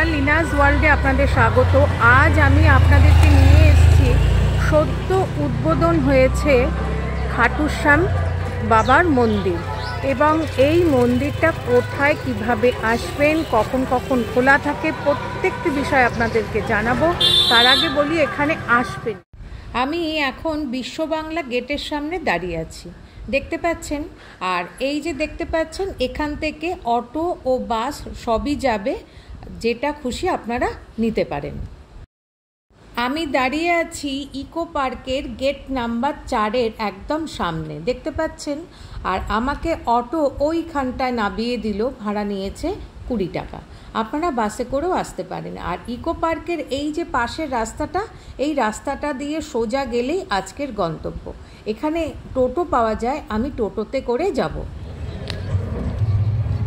নমস্কার, লিনাস ওয়ার্ল্ডে আপনাদের স্বাগত। আজ আমি আপনাদেরকে নিয়ে এসেছি, সদ্য উদ্বোধন হয়েছে খাটু শ্যাম বাবার মন্দির, এবং এই মন্দিরটা কোথায়, কিভাবে আসবেন, কখন কখন খোলা থাকে, প্রত্যেকটি বিষয় আপনাদেরকে জানাবো। তার আগে বলি এখানে আসবেন। আমি এখন বিশ্ব বাংলা গেটের সামনে দাঁড়িয়ে আছি, দেখতে পাচ্ছেন। আর এই যে দেখতে পাচ্ছেন, এখান থেকে অটো ও বাস সবই যাবে, যেটা খুশি আপনারা নিতে পারেন। আমি দাঁড়িয়ে আছি ইকো পার্কের গেট নাম্বার 4-এর একদম সামনে, দেখতে পাচ্ছেন। আর আমাকে অটো ওইখানটায় নামিয়ে দিল, ভাড়া নিয়েছে 20 টাকা। আপনারা বাসে করেও আসতে পারেন। আর ইকো পার্কের এই যে পাশের রাস্তাটা, এই রাস্তাটা দিয়ে সোজা গেলেই আজকের গন্তব্য। এখানে টোটো পাওয়া যায়, আমি টোটোতে করে যাব।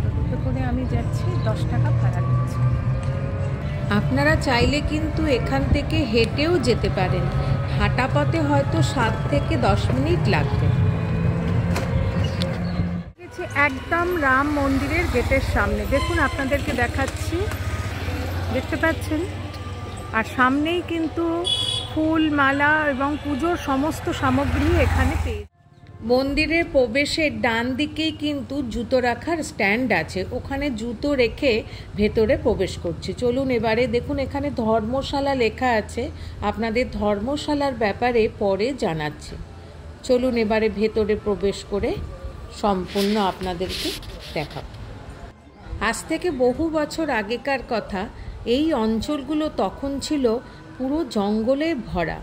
টোটোতে করে আমি যাচ্ছি, 10 টাকা ভাড়া নিচ্ছি। আপনারা চাইলে কিন্তু এখান থেকে হেঁটেও যেতে পারেন, হাঁটা পথে হয়তো 7 থেকে 10 মিনিট লাগবে। একদম রাম মন্দিরের গেটের সামনে, দেখুন আপনাদেরকে দেখাচ্ছি, দেখতে পাচ্ছেন। আর সামনেই কিন্তু ফুল, মালা এবং পুজোর সমস্ত সামগ্রী এখানে পেয়ে। মন্দিরের প্রবেশের ডান দিকেই কিন্তু জুতো রাখার স্ট্যান্ড আছে, ওখানে জুতো রেখে ভেতরে প্রবেশ করছি। চলুন এবারে দেখুন, এখানে ধর্মশালা লেখা আছে, আপনাদের ধর্মশালার ব্যাপারে পরে জানাচ্ছি। চলুন এবারে ভেতরে প্রবেশ করে সম্পূর্ণ আপনাদেরকে দেখাবো। আজ থেকে বহু বছর আগেকার কথা, এই অঞ্চলগুলো তখন ছিল পুরো জঙ্গলে ভরা।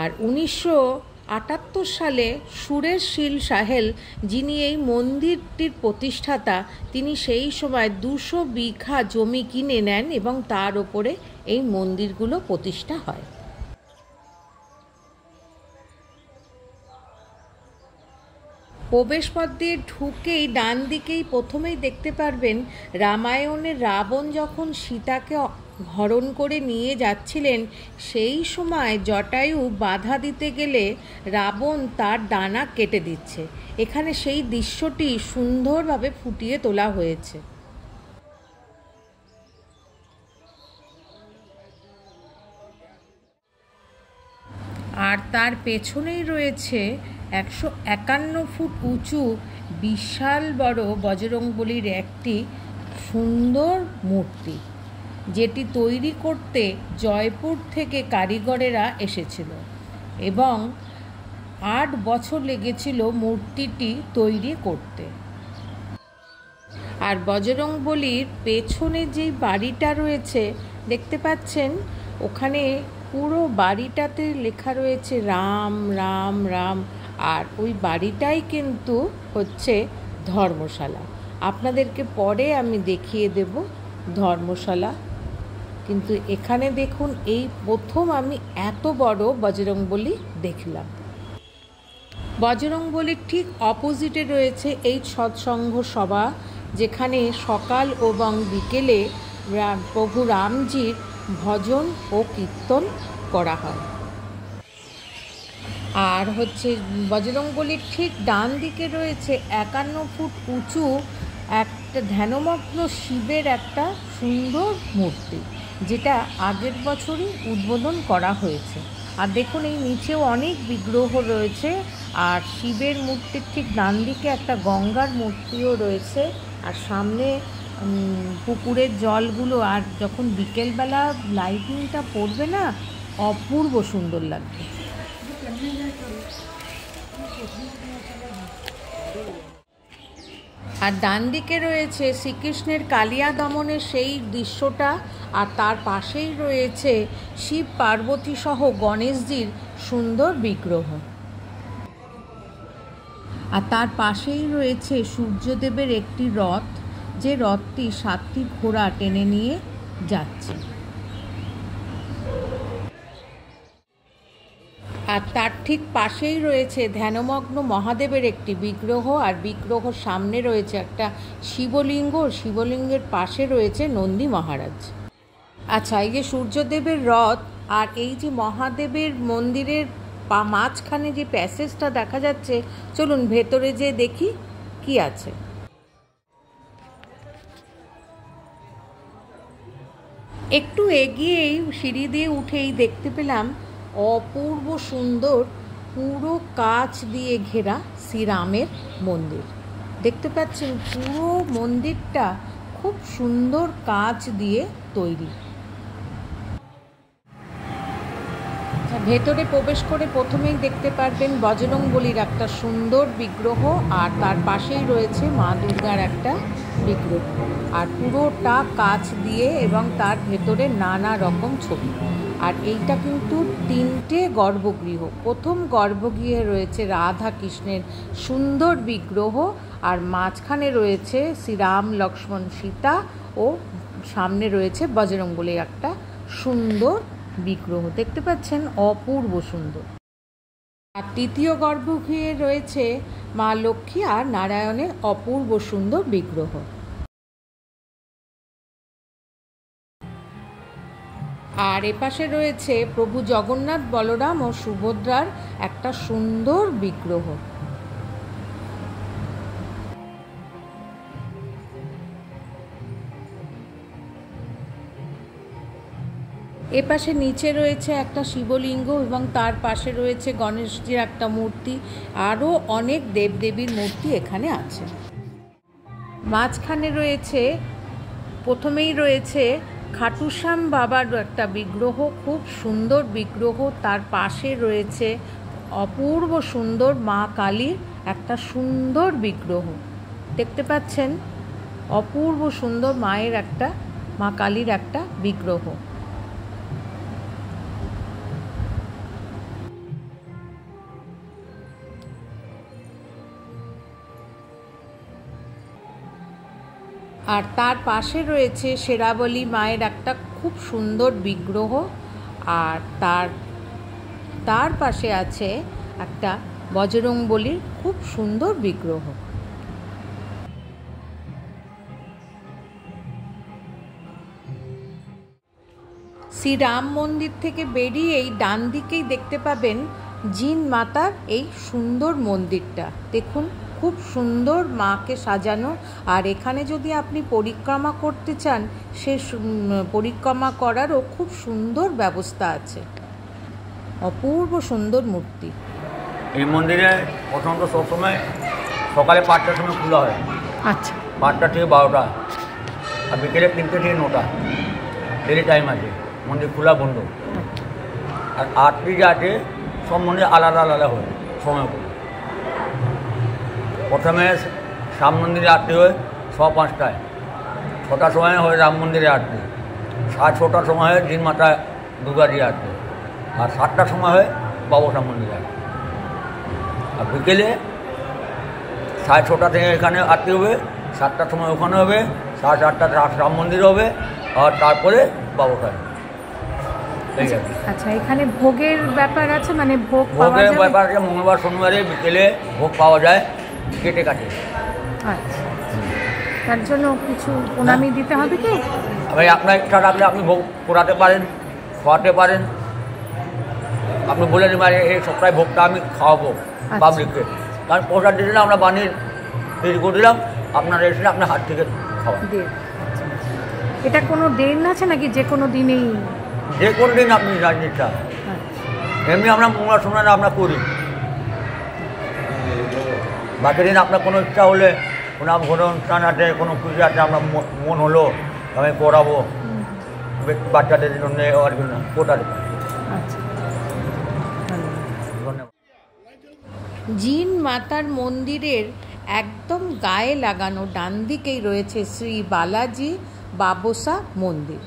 আর 1978 সালে সুরেশ শীল সাহেল, যিনি এই মন্দিরটির প্রতিষ্ঠাতা, তিনি সেই সময় 200 বিঘা জমি কিনে নেন এবং তার ওপরে এই মন্দিরগুলো প্রতিষ্ঠা হয়। প্রবেশপথ দিয়ে ঢুকেই ডান দিকেই প্রথমেই দেখতে পারবেন, রামায়ণের রাবণ যখন সীতাকে হরণ করে নিয়ে যাচ্ছিলেন, সেই সময় জটায়ু বাধা দিতে গেলে রাবণ তার ডানা কেটে দিচ্ছে। এখানে সেই দৃশ্যটি সুন্দরভাবে ফুটিয়ে তোলা হয়েছে। আর তার পেছনেই রয়েছে 151 ফুট উঁচু বিশাল বড় বজরংবলীর একটি সুন্দর মূর্তি, যেটি তৈরি করতে জয়পুর থেকে কারিগরেরা এসেছিল এবং 8 বছর লেগেছিল মূর্তিটি তৈরি করতে। আর বজরংবলীর পেছনে যেই বাড়িটা রয়েছে দেখতে পাচ্ছেন, ওখানে পুরো বাড়িটাতে লেখা রয়েছে রাম রাম রাম। আর ওই বাড়িটাই কিন্তু হচ্ছে ধর্মশালা। আপনাদেরকে পরে আমি দেখিয়ে দেব ধর্মশালা। কিন্তু এখানে দেখুন, এই প্রথম আমি এত বড় বজরংবলী দেখলাম। বজরংবলীর ঠিক অপোজিটে রয়েছে এই সৎসঙ্গ সভা, যেখানে সকাল এবং বিকেলে প্রভু রামজির ভজন ও কীর্তন করা হয়। আর হচ্ছে বজরংবলীর ঠিক ডান দিকে রয়েছে 51 ফুট উঁচু একটা ধ্যানমগ্ন শিবের একটা সুন্দর মূর্তি, যেটা আগের বছরই উদ্বোধন করা হয়েছে। আর দেখুন, এই নিচেও অনেক বিগ্রহ রয়েছে। আর শিবের মূর্তির ঠিক ডান দিকে একটা গঙ্গার মূর্তিও রয়েছে। আর সামনে পুকুরের জলগুলো, আর যখন বিকেলবেলা লাইটিংটা পড়বে না, অপূর্ব সুন্দর লাগবে। আর ডান দিকে রয়েছে শ্রীকৃষ্ণের কালিয়া দমনের সেই দৃশ্যটা, আর তার পাশেই রয়েছে শিব পার্বতী সহ গণেশজির সুন্দর বিগ্রহ। আর তার পাশেই রয়েছে সূর্যদেবের একটি রথ, যে রথটি 7টি ঘোড়া টেনে নিয়ে যাচ্ছে। আর তার ঠিক পাশেই রয়েছে ধ্যানমগ্ন মহাদেবের একটি বিগ্রহ, আর বিগ্রহর সামনে রয়েছে একটা শিবলিঙ্গ, শিবলিঙ্গের পাশে রয়েছে নন্দী মহারাজ। আচ্ছা, এই যে সূর্যদেবের রথ আর এই যে মহাদেবের মন্দিরের মাঝখানে যে প্যাসেজটা দেখা যাচ্ছে, চলুন ভেতরে যেয়ে দেখি কি আছে। একটু এগিয়েই সিঁড়ি দিয়ে উঠেই দেখতে পেলাম অপূর্ব সুন্দর পুরো কাঁচ দিয়ে ঘেরা শ্রীরামের মন্দির। দেখতে পাচ্ছেন পুরো মন্দিরটা খুব সুন্দর কাঁচ দিয়ে তৈরি। ভেতরে প্রবেশ করে প্রথমেই দেখতে পারবেন বজরংবলীর একটা সুন্দর বিগ্রহ, আর তার পাশেই রয়েছে মা দুর্গার একটা বিগ্রহ, আর পুরোটা কাঁচ দিয়ে এবং তার ভেতরে নানা রকম ছবি। আর এইটা কিন্তু 3টে গর্ভগৃহ। প্রথম গর্ভগৃহে রয়েছে রাধা কৃষ্ণের সুন্দর বিগ্রহ, আর মাঝখানে রয়েছে শ্রীরাম লক্ষ্মণ সীতা, ও সামনে রয়েছে বজরংবলীর একটা সুন্দর বিগ্রহ। দেখতে পাচ্ছেন অপূর্ব সুন্দর। আর তৃতীয় গর্ভগৃহে রয়েছে মা লক্ষ্মী আর নারায়ণের অপূর্ব সুন্দর বিগ্রহ। আর এপাশে রয়েছে প্রভু জগন্নাথ, বলরাম ও সুভদ্রার একটা সুন্দর বিগ্রহ। এপাশে নিচে রয়েছে একটা শিবলিঙ্গ এবং তার পাশে রয়েছে গণেশজির একটা মূর্তি, আরও অনেক দেবদেবীর মূর্তি এখানে আছে। মাঝখানে রয়েছে, প্রথমেই রয়েছে খাটুশ্যাম বাবার একটা বিগ্রহ, খুব সুন্দর বিগ্রহ। তার পাশে রয়েছে অপূর্ব সুন্দর মা কালীর একটা সুন্দর বিগ্রহ। দেখতে পাচ্ছেন অপূর্ব সুন্দর মায়ের একটা, মা কালীর একটা বিগ্রহ। আর তার পাশে রয়েছে শেরাবলী মায়ের একটা খুব সুন্দর বিগ্রহ, আর তার পাশে আছে একটা বজরংবলীর খুব সুন্দর বিগ্রহ। শ্রীরাম মন্দির থেকে বেরিয়েই ডান দিকেই দেখতে পাবেন জিন মাতার এই সুন্দর মন্দিরটা। দেখুন খুব সুন্দর মাকে সাজানো। আর এখানে যদি আপনি পরিক্রমা করতে চান, সে পরিক্রমা করারও খুব সুন্দর ব্যবস্থা আছে। অপূর্ব সুন্দর মূর্তি। এই মন্দিরে প্রথমত সবসময় সকালে 5টার সময় খোলা হয়। আচ্ছা, 5টা থেকে 12টা, আর বিকেলে 3টে থেকে 9টা ডেলি টাইম আছে। মন্দির খোলা বন্ধ। আর আরতি যে আছে সব মন্দির আলাদা আলাদা হয় সময় করে। প্রথমে রাম মন্দিরে আরতি হয় 5:15, 6টার সময় হয় রাম মন্দিরে আরতি, 6:30টার সময় হয় জিন মাতা দুর্গাজি আরতি, আর 7টার সময় হয় বাবসা মন্দিরে আরতি। আর বিকেলে 6:30 থেকে এখানে আরতি হবে, 7টার সময় ওখানে হবে, 8:30 রাম মন্দির হবে, আর তারপরে বাবসায়। আচ্ছা, এখানে ভোগের ব্যাপার আছে, মানে ভোগের ব্যাপার আছে। মঙ্গলবার শনিবারে বিকেলে ভোগ পাওয়া যায় কেটে কাটে। আচ্ছা, তার জন্য কিছু প্রণামী দিতে হবে কি? ভাই আপনার ইচ্ছা রাখলে আপনি ভোগ করাতে পারেন, খাওয়াতে পারেন। আপনি বলে দেবেন এই সপ্তাহে ভোগটা আমি খাওয়াবো পাবলিককে, কারণ প্রসাদ দিলে আমরা বানিয়ে তৈরি করে দিলাম, আপনারা এসে আপনার হাত থেকে খাওয়ান। এটা কোনো দিন আছে নাকি যে কোনো দিনেই? যে কোনো দিন আপনি রাজনীতিটা, এমনি আমরা মঙ্গলবার শনিবার আমরা করি। বাকি দিন আপনার কোনো ইচ্ছা হলে, কোনো অনুষ্ঠান আছে, কোনো পুজো আছে, আমরা মন হলো আমি করাবো বাচ্চাদের জন্য আর জন্য কোটাতে পারি। জিন মাতার মন্দিরের একদম গায়ে লাগানো ডান দিকেই রয়েছে শ্রী বালাজি বাবসা মন্দির।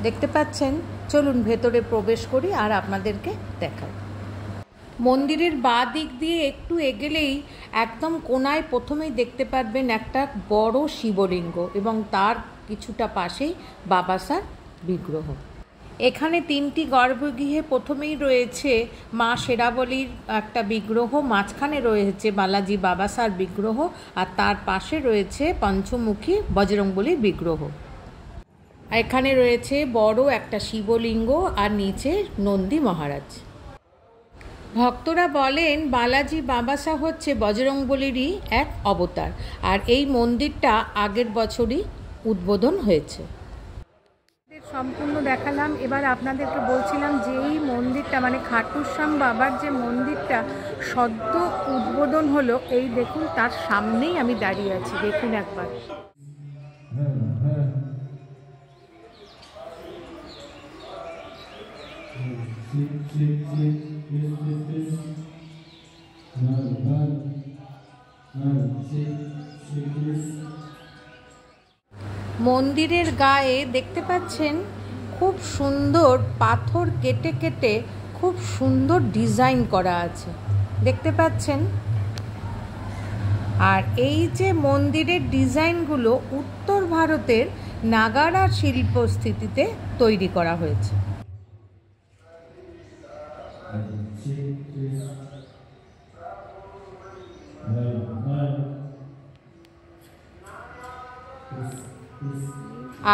দেখতে পাচ্ছেন, চলুন ভেতরে প্রবেশ করি আর আপনাদেরকে দেখাই। মন্দিরের বাঁ দিক দিয়ে একটু এগেলেই একদম কোনায় প্রথমেই দেখতে পারবেন একটা বড় শিবলিঙ্গ এবং তার কিছুটা পাশেই বাবাসার বিগ্রহ। এখানে 3টি গর্ভগৃহে প্রথমেই রয়েছে মা শেরাবলীর একটা বিগ্রহ, মাঝখানে রয়েছে বালাজি বাবাসার বিগ্রহ, আর তার পাশে রয়েছে পঞ্চমুখী বজরংবলীর বিগ্রহ। এখানে রয়েছে বড় একটা শিবলিঙ্গ আর নিচে নন্দী মহারাজ। ভক্তরা বলেন বালাজি বাবাসা হচ্ছে বজরংবলীরই এক অবতার, আর এই মন্দিরটা আগের বছরই উদ্বোধন হয়েছে। সম্পূর্ণ দেখালাম। এবার আপনাদেরকে বলছিলাম যে এই মন্দিরটা মানে খাটুশ্যাম বাবার যে মন্দিরটা সদ্য উদ্বোধন হলো, এই দেখুন তার সামনেই আমি দাঁড়িয়ে আছি, দেখুন একবার। মন্দিরের গায়ে দেখতে পাচ্ছেন খুব সুন্দর পাথর কেটে কেটে খুব সুন্দর ডিজাইন করা আছে, দেখতে পাচ্ছেন। আর এই যে মন্দিরের ডিজাইনগুলো উত্তর ভারতের নাগারা শিল্পস্থিতিতে তৈরি করা হয়েছে।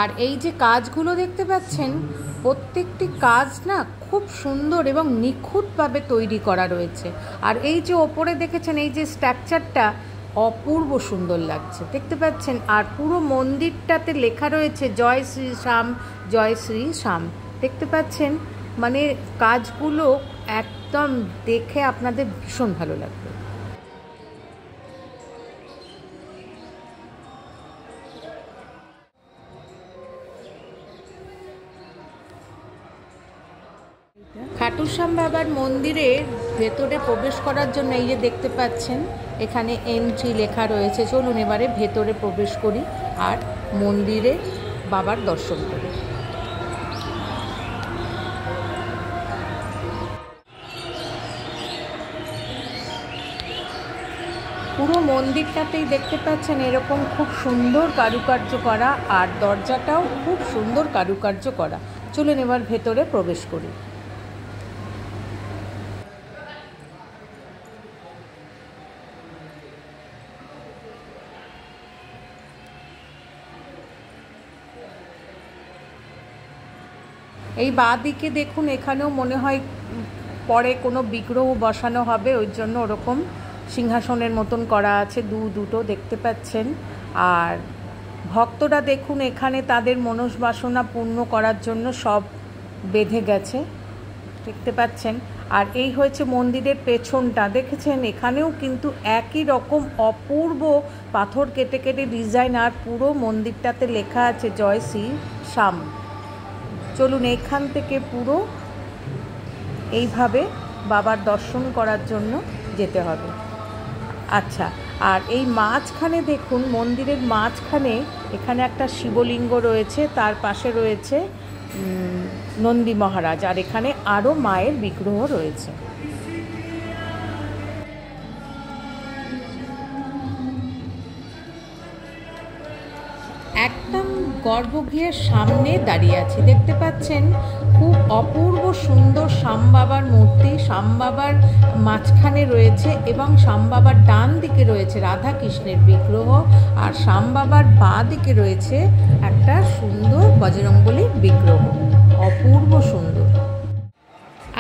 আর এই যে কাজগুলো দেখতে পাচ্ছেন, প্রত্যেকটি কাজ না খুব সুন্দর এবং নিখুঁতভাবে তৈরি করা রয়েছে। আর এই যে ওপরে দেখেছেন এই যে স্ট্রাকচারটা অপূর্ব সুন্দর লাগছে, দেখতে পাচ্ছেন। আর পুরো মন্দিরটাতে লেখা রয়েছে জয় শ্রী শ্যাম, জয় শ্রী শ্যাম, দেখতে পাচ্ছেন। মানে কাজগুলো একদম দেখে আপনাদের ভীষণ ভালো লাগবে। খাটুশ্যাম বাবার মন্দিরের ভেতরে প্রবেশ করার জন্য এই যে দেখতে পাচ্ছেন এখানে এন্ট্রি লেখা রয়েছে। চলুন এবারে ভেতরে প্রবেশ করি আর মন্দিরে বাবার দর্শন করি। পুরো মন্দিরটাতেই দেখতে পাচ্ছেন এরকম খুব সুন্দর কারুকার্য করা, আর দরজাটাও খুব সুন্দর কারুকার্য করা। চলুন এবার ভেতরে প্রবেশ করি। এই বাঁ দিকে দেখুন, এখানেও মনে হয় পরে কোনো বিগ্রহ বসানো হবে, ওই জন্য ওরকম সিংহাসনের মতন করা আছে, দুটো দেখতে পাচ্ছেন। আর ভক্তরা দেখুন এখানে তাদের মনস্বাসনা পূর্ণ করার জন্য সব বেঁধে গেছে, দেখতে পাচ্ছেন। আর এই হয়েছে মন্দিরের পেছনটা, দেখেছেন এখানেও কিন্তু একই রকম অপূর্ব পাথর কেটে কেটে ডিজাইন, আর পুরো মন্দিরটাতে লেখা আছে জয় শ্রী শ্যাম। চলুন এখান থেকে পুরো এইভাবে বাবার দর্শন করার জন্য যেতে হবে। আচ্ছা, আর এই মাঝখানে দেখুন মন্দিরের মাঝখানে এখানে একটা শিবলিঙ্গ রয়েছে, তার পাশে রয়েছে নন্দী মহারাজ, আর এখানে আরও মায়ের বিগ্রহ রয়েছে। একদম গর্ভগৃহের সামনে দাঁড়িয়ে আছি, দেখতে পাচ্ছেন খুব অপূর্ব সুন্দর শ্যাম বাবার মূর্তি। শ্যাম বাবার মাঝখানে রয়েছে এবং শ্যাম বাবার ডান দিকে রয়েছে রাধা কৃষ্ণের বিগ্রহ, আর শ্যাম বাবার বাঁ দিকে রয়েছে একটা সুন্দর বজরংবলীর বিগ্রহ, অপূর্ব সুন্দর।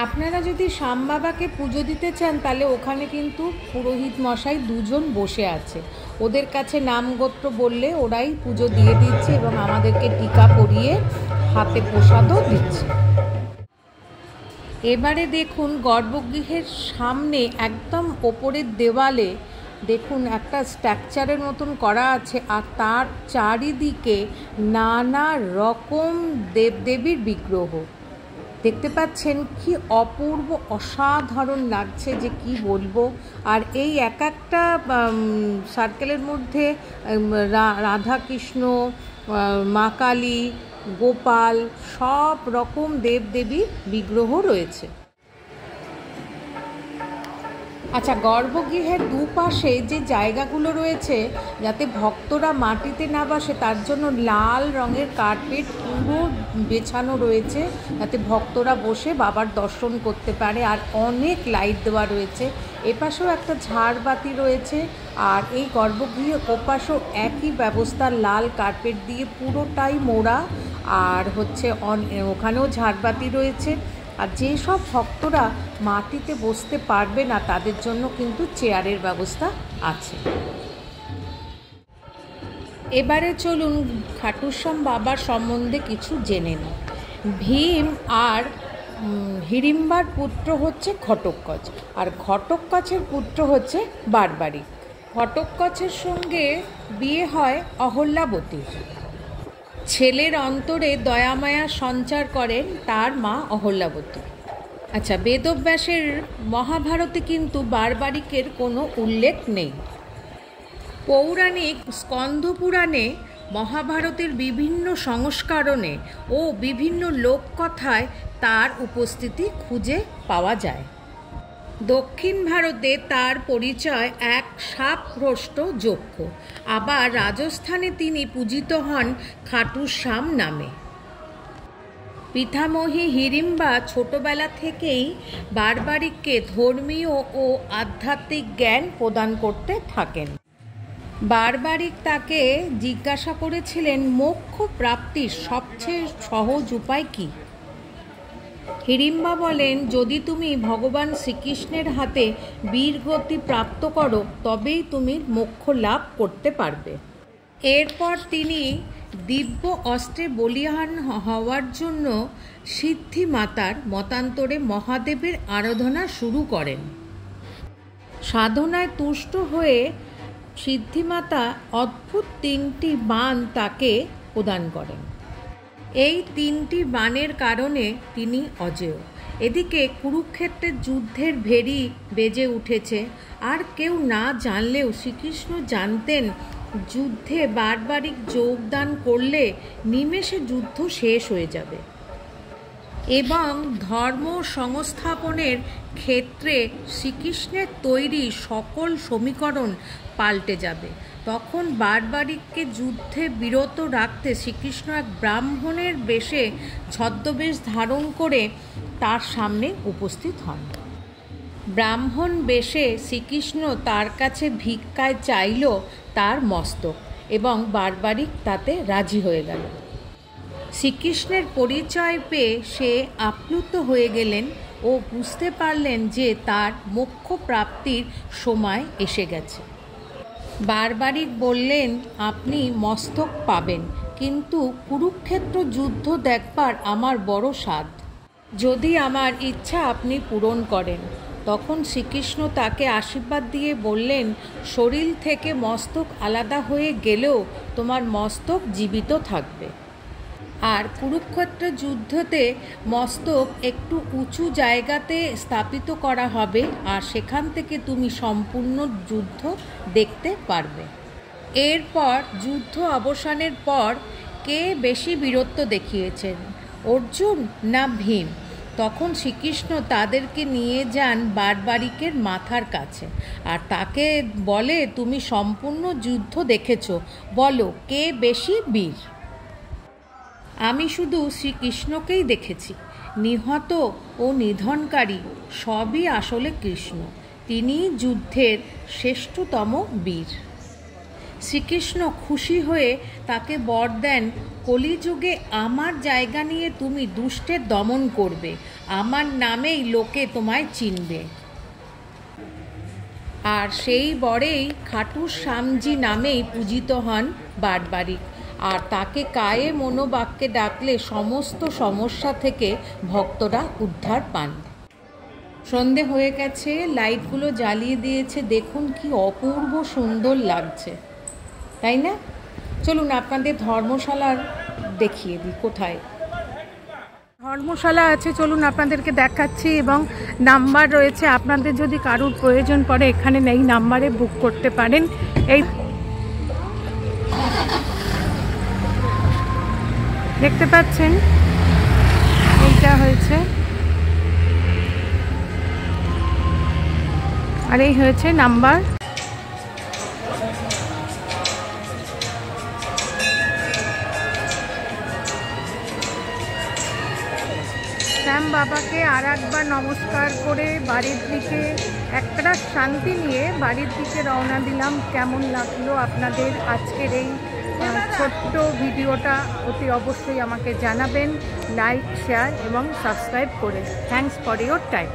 আপনারা যদি শ্যাম বাবাকে পুজো দিতে চান তাহলে ওখানে কিন্তু পুরোহিত মশাই দুজন বসে আছে, ওদের কাছে নাম গোত্র বললে ওরাই পুজো দিয়ে দিচ্ছে এবং আমাদেরকে টিকা পরিয়ে হাতে প্রসাদও দিচ্ছে। এবারে দেখুন গর্ভগৃহের সামনে একদম ওপরের দেওয়ালে দেখুন একটা স্ট্রাকচারের মতন করা আছে, আর তার চারিদিকে নানা রকম দেবদেবীর বিগ্রহ, দেখতে পাচ্ছেন কি অপূর্ব অসাধারণ লাগছে যে কি বলবো। আর এই এক একটা সার্কেলের মধ্যে রাধা কৃষ্ণ, মা কালী, গোপাল, সব রকম দেবদেবীর বিগ্রহ রয়েছে। আচ্ছা, গর্ভগৃহের দুপাশে যে জায়গাগুলো রয়েছে যাতে ভক্তরা মাটিতে না বসে তার জন্য লাল রঙের কার্পেট পুরো বেছানো রয়েছে যাতে ভক্তরা বসে বাবার দর্শন করতে পারে, আর অনেক লাইট দেওয়া রয়েছে। এপাশেও একটা ঝাড়বাতি রয়েছে, আর এই গর্ভগৃহে ওপাশেও একই ব্যবস্থা, লাল কার্পেট দিয়ে পুরোটাই মোড়া, আর হচ্ছে ওখানেও ঝাড়বাতি রয়েছে। আর যেসব ভক্তরা মাটিতে বসতে পারবে না তাদের জন্য কিন্তু চেয়ারের ব্যবস্থা আছে। এবারে চলুন খাটুশ্যাম বাবার সম্বন্ধে কিছু জেনে নিই। ভীম আর হিড়িম্বার পুত্র হচ্ছে ঘটোৎকচ, আর ঘটোৎকচের পুত্র হচ্ছে বারবারিক। ঘটোৎকচের সঙ্গে বিয়ে হয় অহল্যাবতীর। ছেলের অন্তরে দয়ামায়া সঞ্চার করেন তার মা অহল্যাবতী। আচ্ছা, বেদব্যাসের মহাভারতে কিন্তু বারবারিকের কোনো উল্লেখ নেই। পৌরাণিক স্কন্ধপুরাণে মহাভারতের বিভিন্ন সংস্করণে ও বিভিন্ন লোককথায় তার উপস্থিতি খুঁজে পাওয়া যায়। দক্ষিণ ভারতে তার পরিচয় এক শাপভ্রষ্ট যক্ষ। আবার রাজস্থানে তিনি পূজিত হন খাটুশ্যাম নামে। পিতামহী হিড়িম্বা ছোটবেলা থেকেই বারবারিককে ধর্মীয় ও আধ্যাত্মিক জ্ঞান প্রদান করতে থাকেন। বারবারিক তাকে জিজ্ঞাসা করেছিলেন মোক্ষ প্রাপ্তির সবচেয়ে সহজ উপায় কী? হিড়িম্বা বলেন, যদি তুমি ভগবান শ্রীকৃষ্ণের হাতে বীরগতি প্রাপ্ত করো তবেই তুমি মোক্ষ লাভ করতে পারবে। এরপর তিনি দিব্য অস্ত্রে বলীয়ান হওয়ার জন্য সিদ্ধি মাতার মতান্তরে মহাদেবের আরাধনা শুরু করেন। সাধনায় তুষ্ট হয়ে সিদ্ধিমাতা অদ্ভুত 3টি বাণ তাকে প্রদান করেন। এই 3টি বাণের কারণে তিনি অজেয়। এদিকে কুরুক্ষেত্রের যুদ্ধের ভেরি বেজে উঠেছে। আর কেউ না জানলেও শ্রীকৃষ্ণ জানতেন যুদ্ধে বারবারিক যোগদান করলে নিমেষে যুদ্ধ শেষ হয়ে যাবে এবং ধর্ম সংস্থাপনের ক্ষেত্রে শ্রীকৃষ্ণের তৈরি সকল সমীকরণ পাল্টে যাবে। তখন বারবারিককে যুদ্ধে বিরত রাখতে শ্রীকৃষ্ণ এক ব্রাহ্মণের বেশে ছদ্মবেশ ধারণ করে তার সামনে উপস্থিত হন। ব্রাহ্মণ বেশে শ্রীকৃষ্ণ তার কাছে ভিক্ষায় চাইল তার মস্তক এবং বারবারিক তাতে রাজি হয়ে গেল। শ্রীকৃষ্ণের পরিচয় পেয়ে সে আপ্লুত হয়ে গেলেন ও বুঝতে পারলেন যে তার মোক্ষ প্রাপ্তির সময় এসে গেছে। বারবারিক বললেন, আপনি মস্তক পাবেন, কিন্তু কুরুক্ষেত্র যুদ্ধ দেখবার আমার বড় সাধ। যদি আমার ইচ্ছা আপনি পূরণ করেন। তখন শ্রীকৃষ্ণ তাকে আশীর্বাদ দিয়ে বললেন, শরীর থেকে মস্তক আলাদা হয়ে গেলেও তোমার মস্তক জীবিত থাকবে। আর কুরুক্ষেত্র যুদ্ধতে মস্তক একটু উঁচু জায়গাতে স্থাপিত করা হবে, আর সেখান থেকে তুমি সম্পূর্ণ যুদ্ধ দেখতে পারবে। এরপর যুদ্ধ অবসানের পর কে বেশি বীরত্ব দেখিয়েছেন, অর্জুন না ভীম? তখন শ্রীকৃষ্ণ তাদেরকে নিয়ে যান বারবারিকের মাথার কাছে আর তাকে বলে, তুমি সম্পূর্ণ যুদ্ধ দেখেছ, বলো কে বেশি বীর? আমি শুধু শ্রীকৃষ্ণকেই দেখেছি। নিহত ও নিধনকারী সবই আসলে কৃষ্ণ। তিনি যুদ্ধের শ্রেষ্ঠতম বীর। শ্রীকৃষ্ণ খুশি হয়ে তাকে বর দেন, কলিযুগে আমার জায়গা নিয়ে তুমি দুষ্টের দমন করবে, আমার নামেই লোকে তোমায় চিনবে। আর সেই বরেই খাটুশ্যামজি নামেই পূজিত হন বারবারিক। আর তাকে কায়ে মনোবাক্যে ডাকলে সমস্ত সমস্যা থেকে ভক্তরা উদ্ধার পান। সন্ধে হয়ে গেছে, লাইটগুলো জ্বালিয়ে দিয়েছে, দেখুন কি অপূর্ব সুন্দর লাগছে, তাই না? চলুন আপনাদের ধর্মশালার দেখিয়ে দিই কোথায় ধর্মশালা আছে। চলুন আপনাদেরকে দেখাচ্ছি এবং নাম্বার রয়েছে, আপনাদের যদি কারোর প্রয়োজন পড়ে এখানে এই নাম্বারে বুক করতে পারেন। এই দেখতে পাচ্ছেন এইটা হয়েছে, আর এই হয়েছে নাম্বার। শ্যাম বাবাকে আর একবার নমস্কার করে বাড়ির দিকে একটা শান্তি নিয়ে বাড়ির দিকে রওনা দিলাম। কেমন লাগলো আপনাদের আজকের এই ছোট্ট ভিডিওটা অতি অবশ্যই আমাকে জানাবেন, লাইক, শেয়ার এবং সাবস্ক্রাইব করে। Thanks for your time.